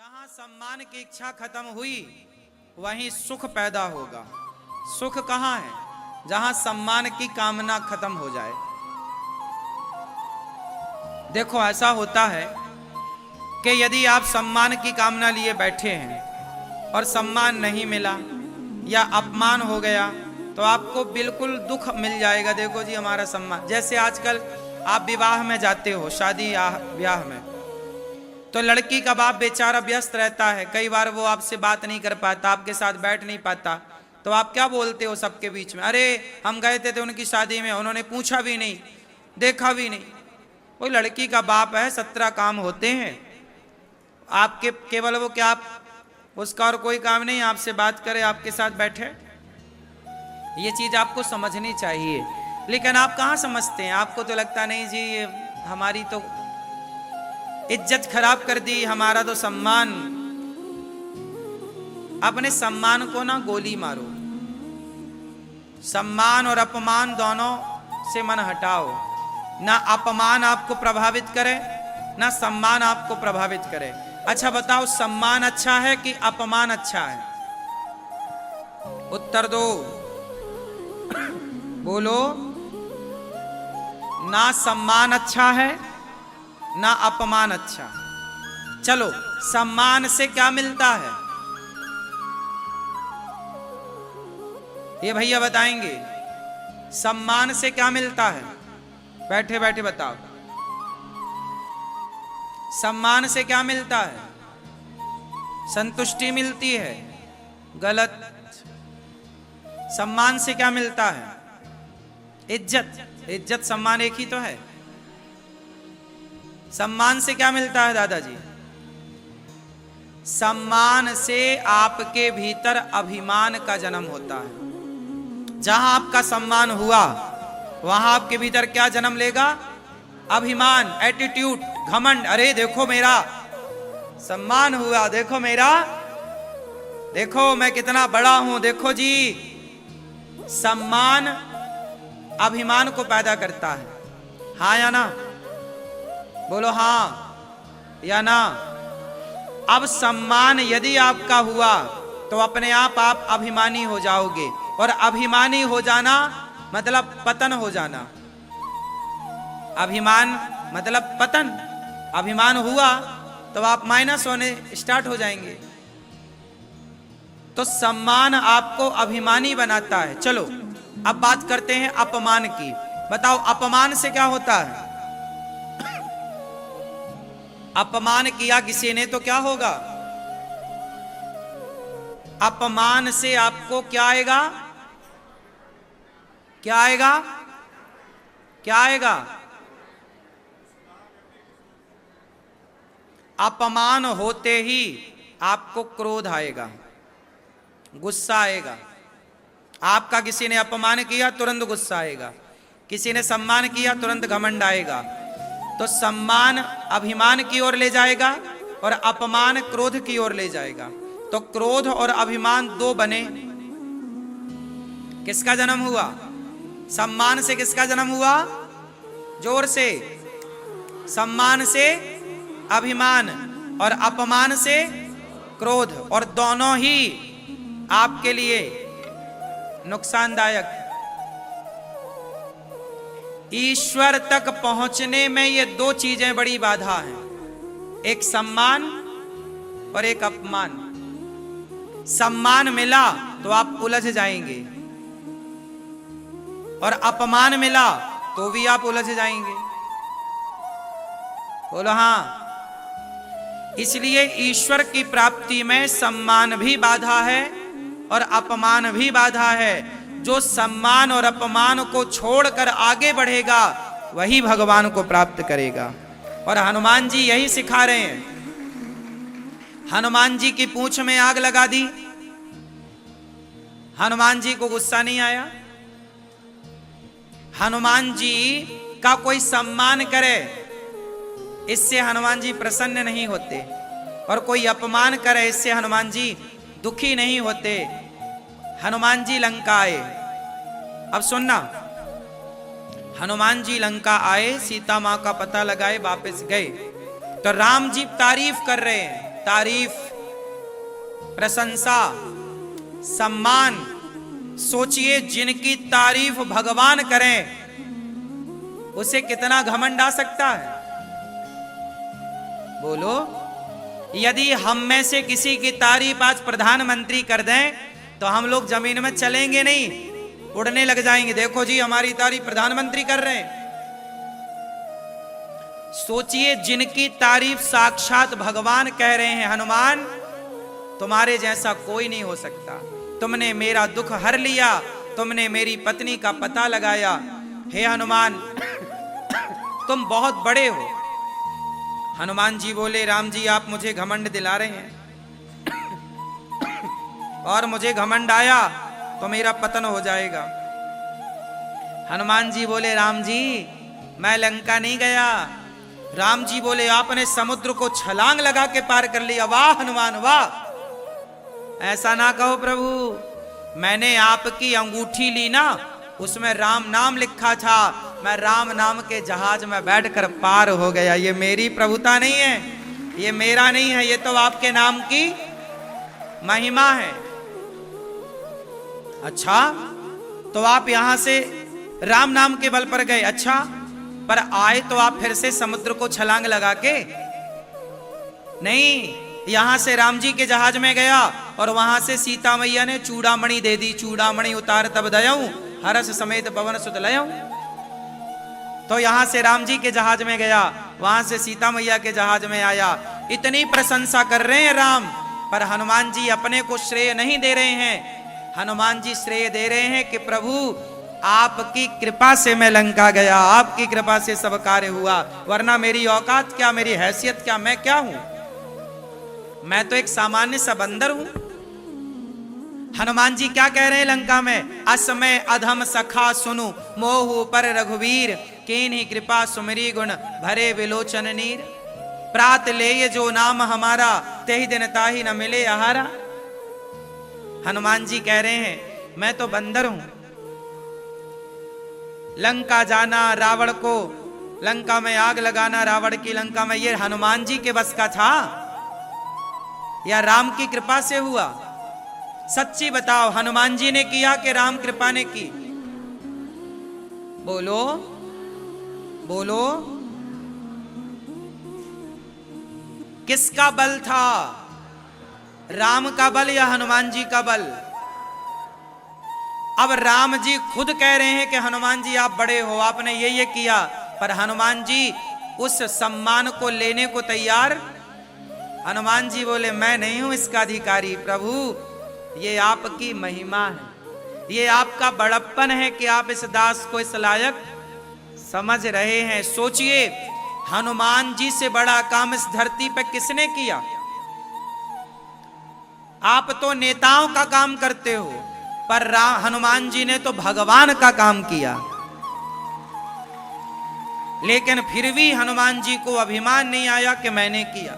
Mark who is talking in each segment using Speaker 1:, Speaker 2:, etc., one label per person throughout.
Speaker 1: जहां सम्मान की इच्छा खत्म हुई वहीं सुख पैदा होगा। सुख कहां है? जहां सम्मान की कामना खत्म हो जाए। देखो ऐसा होता है कि यदि आप सम्मान की कामना लिए बैठे हैं और सम्मान नहीं मिला या अपमान हो गया तो आपको बिल्कुल दुख मिल जाएगा। देखो जी हमारा सम्मान, जैसे आजकल आप विवाह में जाते हो, शादी या ब्याह में, तो लड़की का बाप बेचारा व्यस्त रहता है, कई बार वो आपसे बात नहीं कर पाता, आपके साथ बैठ नहीं पाता, तो आप क्या बोलते हो सबके बीच में? अरे हम गए थे उनकी शादी में, उन्होंने पूछा भी नहीं, देखा भी नहीं। वो लड़की का बाप है, 17 काम होते हैं आपके, केवल वो क्या आप उसका और कोई काम नहीं, आपसे बात करे, आपके साथ बैठे। ये चीज आपको समझनी चाहिए, लेकिन आप कहाँ समझते हैं। आपको तो लगता नहीं जी ये हमारी तो इज्जत खराब कर दी, हमारा तो सम्मान। अपने सम्मान को ना गोली मारो, सम्मान और अपमान दोनों से मन हटाओ। ना अपमान आपको प्रभावित करे ना सम्मान आपको प्रभावित करे। अच्छा बताओ, सम्मान अच्छा है कि अपमान अच्छा है? उत्तर दो, बोलो। ना सम्मान अच्छा है ना अपमान अच्छा। चलो, सम्मान से क्या मिलता है ये भैया बताएंगे? सम्मान से क्या मिलता है? बैठे बैठे बताओ, सम्मान से क्या मिलता है? संतुष्टि मिलती है? गलत। सम्मान से क्या मिलता है? इज्जत। इज्जत सम्मान एक ही तो है। सम्मान से क्या मिलता है दादाजी? सम्मान से आपके भीतर अभिमान का जन्म होता है। जहां आपका सम्मान हुआ वहां आपके भीतर क्या जन्म लेगा? अभिमान, एटीट्यूड, घमंड। अरे देखो मेरा सम्मान हुआ, देखो मेरा, देखो मैं कितना बड़ा हूं, देखो जी। सम्मान अभिमान को पैदा करता है, हाँ या ना? बोलो हाँ या ना। अब सम्मान यदि आपका हुआ तो अपने आप अभिमानी हो जाओगे, और अभिमानी हो जाना मतलब पतन हो जाना। अभिमान मतलब पतन। अभिमान हुआ तो आप माइनस होने स्टार्ट हो जाएंगे। तो सम्मान आपको अभिमानी बनाता है। चलो अब बात करते हैं अपमान की। बताओ अपमान से क्या होता है? अपमान किया किसी ने तो क्या होगा? अपमान से आपको क्या आएगा? क्या आएगा? क्या आएगा? अपमान होते ही आपको क्रोध आएगा, गुस्सा आएगा। आपका किसी ने अपमान किया तुरंत गुस्सा आएगा, किसी ने सम्मान किया तुरंत घमंड आएगा। तो सम्मान अभिमान की ओर ले जाएगा और अपमान क्रोध की ओर ले जाएगा। तो क्रोध और अभिमान दो बने, किसका जन्म हुआ? सम्मान से किसका जन्म हुआ? जोर से। सम्मान से अभिमान और अपमान से क्रोध, और दोनों ही आपके लिए नुकसानदायक। ईश्वर तक पहुंचने में ये दो चीजें बड़ी बाधा हैं, एक सम्मान और एक अपमान। सम्मान मिला तो आप उलझ जाएंगे, और अपमान मिला तो भी आप उलझ जाएंगे। बोलो हाँ। इसलिए ईश्वर की प्राप्ति में सम्मान भी बाधा है और अपमान भी बाधा है। जो सम्मान और अपमान को छोड़कर आगे बढ़ेगा वही भगवान को प्राप्त करेगा। और हनुमान जी यही सिखा रहे हैं। हनुमान जी की पूंछ में आग लगा दी, हनुमान जी को गुस्सा नहीं आया। हनुमान जी का कोई सम्मान करे इससे हनुमान जी प्रसन्न नहीं होते, और कोई अपमान करे इससे हनुमान जी दुखी नहीं होते। हनुमान जी लंका आए। अब सुनना, हनुमान जी लंका आए, सीता मां का पता लगाए, वापस गए तो राम जी तारीफ कर रहे हैं तारीफ, प्रशंसा, सम्मान, सोचिए जिनकी तारीफ भगवान करें उसे कितना घमंड आ सकता है। बोलो, यदि हम में से किसी की तारीफ आज प्रधानमंत्री कर दें तो हम लोग जमीन में चलेंगे नहीं, उड़ने लग जाएंगे। देखो जी, हमारी तारीफ प्रधानमंत्री कर रहे हैं। सोचिए जिनकी तारीफ साक्षात भगवान कह रहे हैं, हनुमान तुम्हारे जैसा कोई नहीं हो सकता, तुमने मेरा दुख हर लिया, तुमने मेरी पत्नी का पता लगाया, हे हनुमान तुम बहुत बड़े हो। हनुमान जी बोले, राम जी आप मुझे घमंड दिला रहे हैं और मुझे घमंड आया तो मेरा पतन हो जाएगा। हनुमान जी बोले, राम जी मैं लंका नहीं गया। राम जी बोले, आपने समुद्र को छलांग लगा के पार कर लिया। वाह हनुमान वाह। ऐसा ना कहो प्रभु, मैंने आपकी अंगूठी ली ना, उसमें राम नाम लिखा था, मैं राम नाम के जहाज में बैठकर पार हो गया। ये मेरी प्रभुता नहीं है, ये मेरा नहीं है, ये तो आपके नाम की महिमा है। अच्छा, तो आप यहां से राम नाम के बल पर गए, अच्छा, पर आए तो आप फिर से समुद्र को छलांग लगा के नहीं, यहां से राम जी के जहाज में गया और वहां से सीता मैया ने चूड़ामणि दे दी। चूड़ामणि उतार तब दयाऊं, हरस समेत पवन सुत लयाऊं। तो यहां से राम जी के जहाज में गया, वहां से सीता मैया के जहाज में आया। इतनी प्रशंसा कर रहे हैं राम, पर हनुमान जी अपने को श्रेय नहीं दे रहे हैं। हनुमान जी श्रेय दे रहे हैं कि प्रभु आपकी कृपा से मैं लंका गया, आपकी कृपा से सब कार्य हुआ, वरना मेरी औकात क्या, मेरी हैसियत क्या, मैं क्या हूं? मैं तो एक सामान्य सा बंदर हूं। हनुमान जी क्या कह रहे हैं लंका में? असमय अधम सखा सुनु मोहु पर रघुवीर, कीन्ही कृपा सुमरी गुण भरे विलोचन नीर। प्रात ले जो नाम हमारा, तेहि दिन ताहि न मिले आहारा। हनुमान जी कह रहे हैं मैं तो बंदर हूं, लंका जाना, रावण को लंका में आग लगाना, रावण की लंका में, ये हनुमान जी के बस का था या राम की कृपा से हुआ? सच्ची बताओ, हनुमान जी ने किया कि राम कृपा ने की? बोलो बोलो, किसका बल था? राम का बल या हनुमान जी का बल? अब राम जी खुद कह रहे हैं कि हनुमान जी आप बड़े हो, आपने ये किया, पर हनुमान जी उस सम्मान को लेने को तैयार। हनुमान जी बोले मैं नहीं हूं इसका अधिकारी, प्रभु ये आपकी महिमा है, ये आपका बड़प्पन है कि आप इस दास को इस लायक समझ रहे हैं। सोचिए हनुमान जी से बड़ा काम इस धरती पर किसने किया? आप तो नेताओं का काम करते हो, पर हनुमान जी ने तो भगवान का काम किया। लेकिन फिर भी हनुमान जी को अभिमान नहीं आया कि मैंने किया।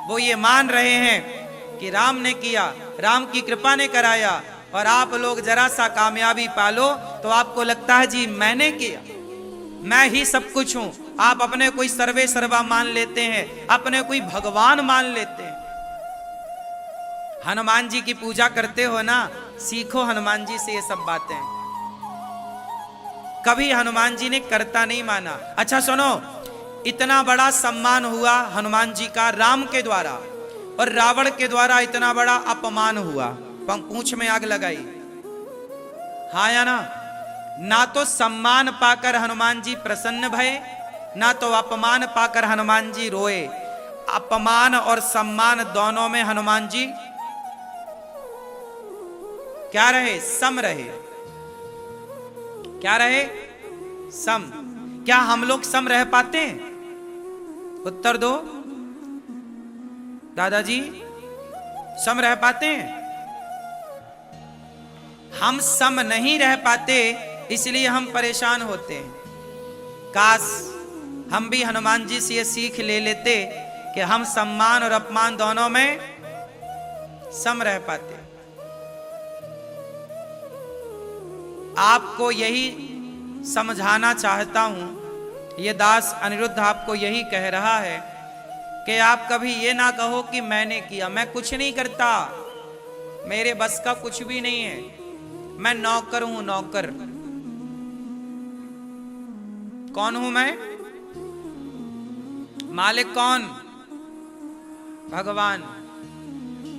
Speaker 1: वो ये मान रहे हैं कि राम ने किया, राम की कृपा ने कराया, और आप लोग जरा सा कामयाबी पालो तो आपको लगता है जी मैंने किया, मैं ही सब कुछ हूं। आप अपने कोई सर्वे सर्वा मान लेते हैं, अपने कोई भगवान मान लेते हैं। हनुमान जी की पूजा करते हो ना, सीखो हनुमान जी से ये सब बातें। कभी हनुमान जी ने करता नहीं माना। अच्छा सुनो, इतना बड़ा सम्मान हुआ हनुमान जी का राम के द्वारा, और रावण के द्वारा इतना बड़ा अपमान हुआ, पूंछ में आग लगाई। हाँ या ना? ना तो सम्मान पाकर हनुमान जी प्रसन्न भये, ना तो अपमान पाकर हनुमान जी रोए। अपमान और सम्मान दोनों में हनुमान जी क्या रहे? सम रहे। क्या रहे? सम। क्या हम लोग सम रह पाते हैं? उत्तर दो दादाजी, सम रह पाते हैं? हम सम नहीं रह पाते, इसलिए हम परेशान होते हैं। काश हम भी हनुमान जी से ये सीख ले लेते कि हम सम्मान और अपमान दोनों में सम रह पाते। आपको यही समझाना चाहता हूं, ये दास अनिरुद्ध आपको यही कह रहा है कि आप कभी ये ना कहो कि मैंने किया। मैं कुछ नहीं करता, मेरे बस का कुछ भी नहीं है, मैं नौकर हूं, नौकर। कौन हूं मैं? मालिक कौन? भगवान।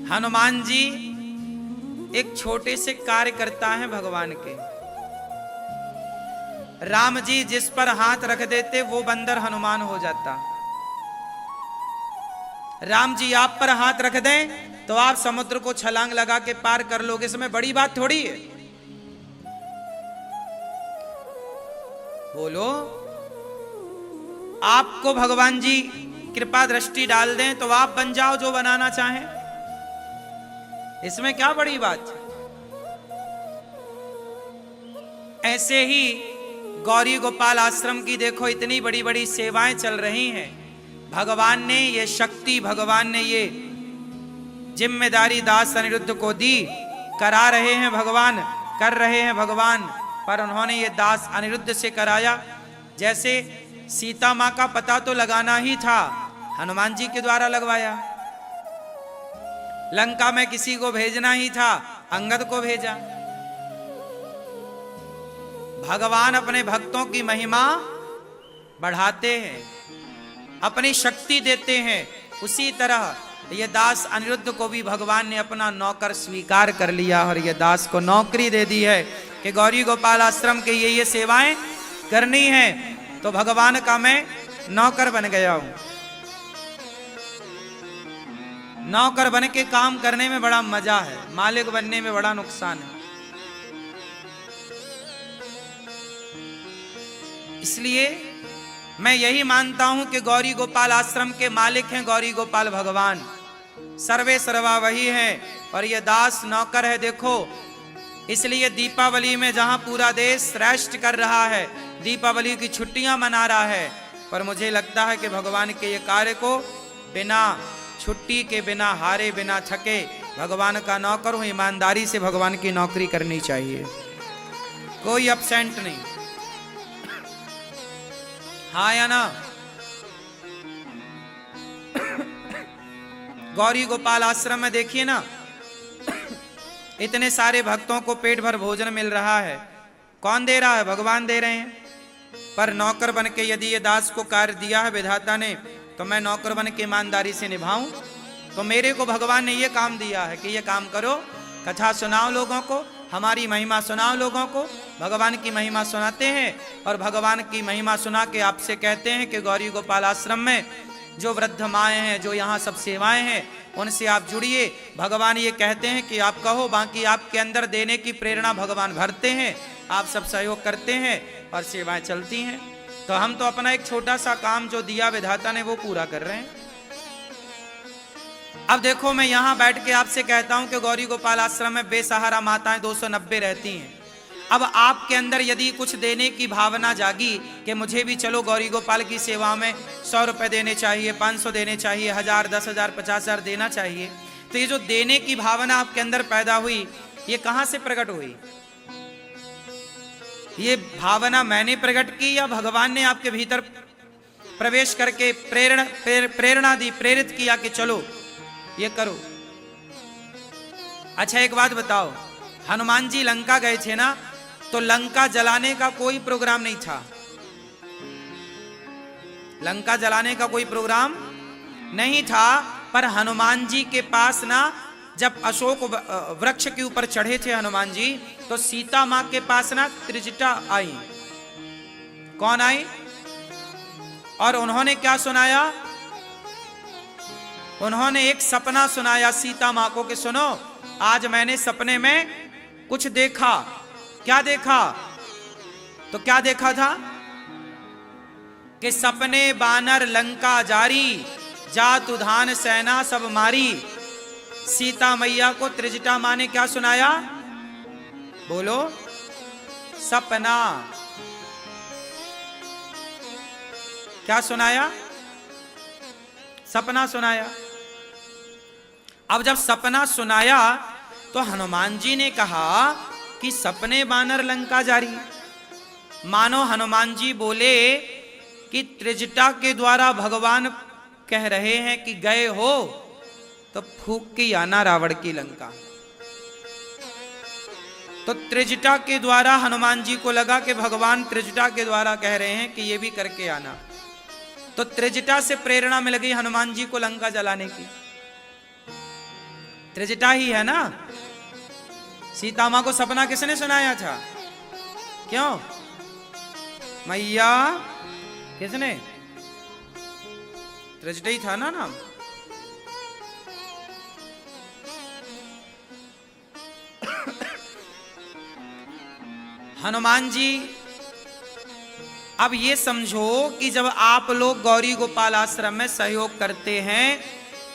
Speaker 1: हनुमान जी एक छोटे से कार्य करता है भगवान के। राम जी जिस पर हाथ रख देते वो बंदर हनुमान हो जाता। राम जी आप पर हाथ रख दें तो आप समुद्र को छलांग लगा के पार कर लोगे, इसमें बड़ी बात थोड़ी है। बोलो, आपको भगवान जी कृपा दृष्टि डाल दें तो आप बन जाओ जो बनाना चाहें, इसमें क्या बड़ी बात। ऐसे ही गौरी गोपाल आश्रम की देखो इतनी बड़ी बड़ी सेवाएं चल रही हैं। भगवान ने ये शक्ति, भगवान ने ये जिम्मेदारी दास अनिरुद्ध को दी। करा रहे हैं भगवान, कर रहे हैं भगवान, पर उन्होंने ये दास अनिरुद्ध से कराया। जैसे सीता मां का पता तो लगाना ही था, हनुमान जी के द्वारा लगवाया। लंका में किसी को भेजना ही था, अंगद को भेजा। भगवान अपने भक्तों की महिमा बढ़ाते हैं, अपनी शक्ति देते हैं। उसी तरह ये दास अनिरुद्ध को भी भगवान ने अपना नौकर स्वीकार कर लिया और ये दास को नौकरी दे दी है कि गौरी गोपाल आश्रम के ये सेवाएं करनी है। तो भगवान का मैं नौकर बन गया हूं। नौकर बन के काम करने में बड़ा मजा है, मालिक बनने में बड़ा नुकसान है। इसलिए मैं यही मानता हूं कि गौरी गोपाल आश्रम के मालिक हैं गौरी गोपाल भगवान, सर्वे सर्वा वही है और ये दास नौकर है। देखो, इसलिए दीपावली में जहां पूरा देश रेस्ट कर रहा है, दीपावली की छुट्टियां मना रहा है, पर मुझे लगता है कि भगवान के ये कार्य को बिना छुट्टी के, बिना हारे, बिना थके, भगवान का नौकर हूं, ईमानदारी से भगवान की नौकरी करनी चाहिए, कोई अपसेंट नहीं। हाँ या ना? गौरी गोपाल आश्रम में देखिए ना, इतने सारे भक्तों को पेट भर भोजन मिल रहा है। कौन दे रहा है? भगवान दे रहे हैं। पर नौकर बन के यदि ये दास को कार्य दिया है विधाता ने, तो मैं नौकर बन के ईमानदारी से निभाऊं। तो मेरे को भगवान ने ये काम दिया है कि ये काम करो, कथा सुनाओ लोगों को, हमारी महिमा सुनाओ लोगों को। भगवान की महिमा सुनाते हैं और भगवान की महिमा सुना के आपसे कहते हैं कि गौरी गोपाल आश्रम में जो वृद्ध माएँ हैं, जो यहाँ सब सेवाएं हैं, उनसे आप जुड़िए। भगवान ये कहते हैं कि आप कहो, बाकी आपके अंदर देने की प्रेरणा भगवान भरते हैं, आप सब सहयोग करते हैं और सेवाएं चलती हैं। तो हम तो अपना एक छोटा सा काम जो दिया विधाता ने वो पूरा कर रहे हैं। अब देखो, मैं यहां बैठ के आपसे कहता हूं कि गौरी गोपाल आश्रम में बेसहारा माताएं 290 रहती हैं। अब आपके अंदर यदि कुछ देने की भावना जागी कि मुझे भी चलो गौरी गोपाल की सेवा में 100 रुपए देने चाहिए, 500 देने चाहिए, 1000, 10,000, 50,000 देना चाहिए, तो ये जो देने की भावना आपके अंदर पैदा हुई, ये कहां से प्रकट हुई? ये भावना मैंने प्रकट की या भगवान ने आपके भीतर प्रवेश करके प्रेरणा दी, प्रेरित किया कि चलो ये करो? अच्छा, एक बात बताओ, हनुमान जी लंका गए थे ना, तो लंका जलाने का कोई प्रोग्राम नहीं था। लंका जलाने का कोई प्रोग्राम नहीं था, पर हनुमान जी के पास ना, जब अशोक वृक्ष के ऊपर चढ़े थे हनुमान जी, तो सीता मां के पास ना त्रिजटा आई। कौन आई? और उन्होंने क्या सुनाया? उन्होंने एक सपना सुनाया सीता मां को कि सुनो, आज मैंने सपने में कुछ देखा। क्या देखा? तो क्या देखा था कि सपने बानर लंका जारी, जात उधान सेना सब मारी। सीता मैया को त्रिजटा मां ने क्या सुनाया? बोलो, सपना। क्या सुनाया? सपना सुनाया। अब जब सपना सुनाया तो हनुमान जी ने कहा कि सपने बानर लंका जारी। मानो हनुमान जी बोले कि त्रिजटा के द्वारा भगवान कह रहे हैं कि गए हो तो फूंक के आना रावण की लंका। तो त्रिजटा के द्वारा हनुमान जी को लगा कि भगवान त्रिजटा के द्वारा कह रहे हैं कि ये भी करके आना। तो त्रिजटा से प्रेरणा मिल गई हनुमान जी को लंका जलाने की। त्रिजटा ही है ना। सीता मां को सपना किसने सुनाया था? क्यों मैया? किसने? त्रिजटा ही था ना नाम। हनुमान जी अब ये समझो कि जब आप लोग गौरी गोपाल आश्रम में सहयोग करते हैं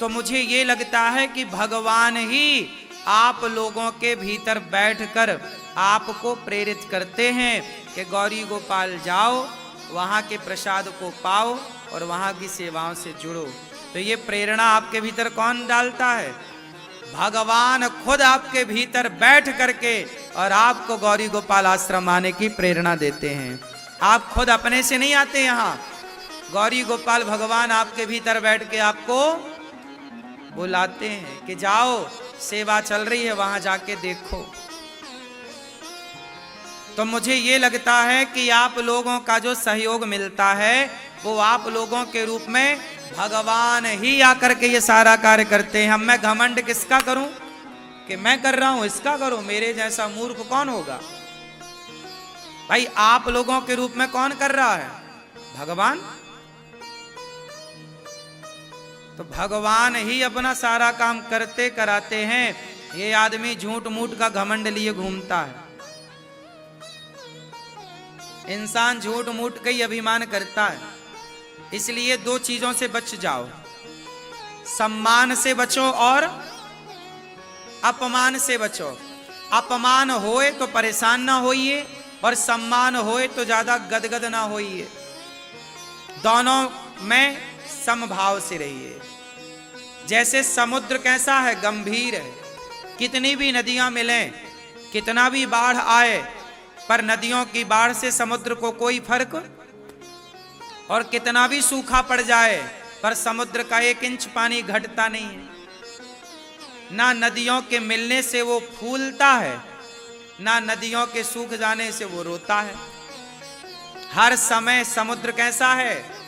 Speaker 1: तो मुझे ये लगता है कि भगवान ही आप लोगों के भीतर बैठकर आपको प्रेरित करते हैं कि गौरी गोपाल जाओ, वहां के प्रसाद को पाओ और वहां की सेवाओं से जुड़ो। तो ये प्रेरणा आपके भीतर कौन डालता है? भगवान खुद आपके भीतर बैठ करके और आपको गौरी गोपाल आश्रम आने की प्रेरणा देते हैं। आप खुद अपने से नहीं आते यहाँ, गौरी गोपाल भगवान आपके भीतर बैठ के आपको बुलाते हैं कि जाओ, सेवा चल रही है, वहां जाके देखो। तो मुझे ये लगता है कि आप लोगों का जो सहयोग मिलता है वो आप लोगों के रूप में भगवान ही आकर के ये सारा कार्य करते हैं। हम मैं घमंड किसका करूं कि मैं कर रहा हूं, इसका करो। मेरे जैसा मूर्ख कौन होगा भाई? आप लोगों के रूप में कौन कर रहा है? भगवान। तो भगवान ही अपना सारा काम करते कराते हैं। ये आदमी झूठ मूठ का घमंड लिए घूमता है। इंसान झूठ मूठ का ही अभिमान करता है। इसलिए दो चीजों से बच जाओ, सम्मान से बचो और अपमान से बचो। अपमान होए तो परेशान ना होइए और सम्मान होए तो ज्यादा गदगद ना होइए। दोनों में समभाव से रहिए। जैसे समुद्र कैसा है? गंभीर है। कितनी भी नदियां मिलें, कितना भी बाढ़ आए, पर नदियों की बाढ़ से समुद्र को कोई फर्क, और कितना भी सूखा पड़ जाए पर समुद्र का 1 इंच पानी घटता नहीं है। ना नदियों के मिलने से वो फूलता है, ना नदियों के सूख जाने से वो रोता है। हर समय समुद्र कैसा है?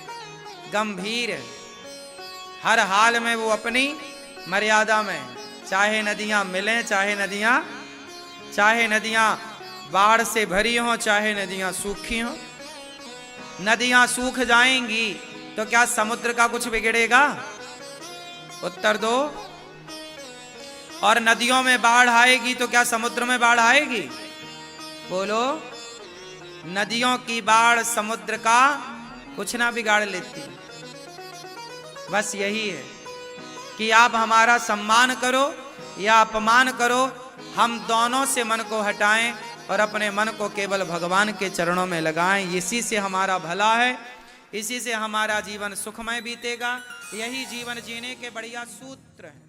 Speaker 1: गंभीर है। हर हाल में वो अपनी मर्यादा में, चाहे नदियां मिलें, चाहे नदियां बाढ़ से भरी हों, चाहे नदियां सूखी हों। नदियां सूख जाएंगी तो क्या समुद्र का कुछ बिगड़ेगा? उत्तर दो। और नदियों में बाढ़ आएगी तो क्या समुद्र में बाढ़ आएगी? बोलो। नदियों की बाढ़ समुद्र का कुछ ना बिगाड़ लेती। बस यही है कि आप हमारा सम्मान करो या अपमान करो, हम दोनों से मन को हटाएं और अपने मन को केवल भगवान के चरणों में लगाएं। इसी से हमारा भला है, इसी से हमारा जीवन सुखमय बीतेगा। यही जीवन जीने के बढ़िया सूत्र है।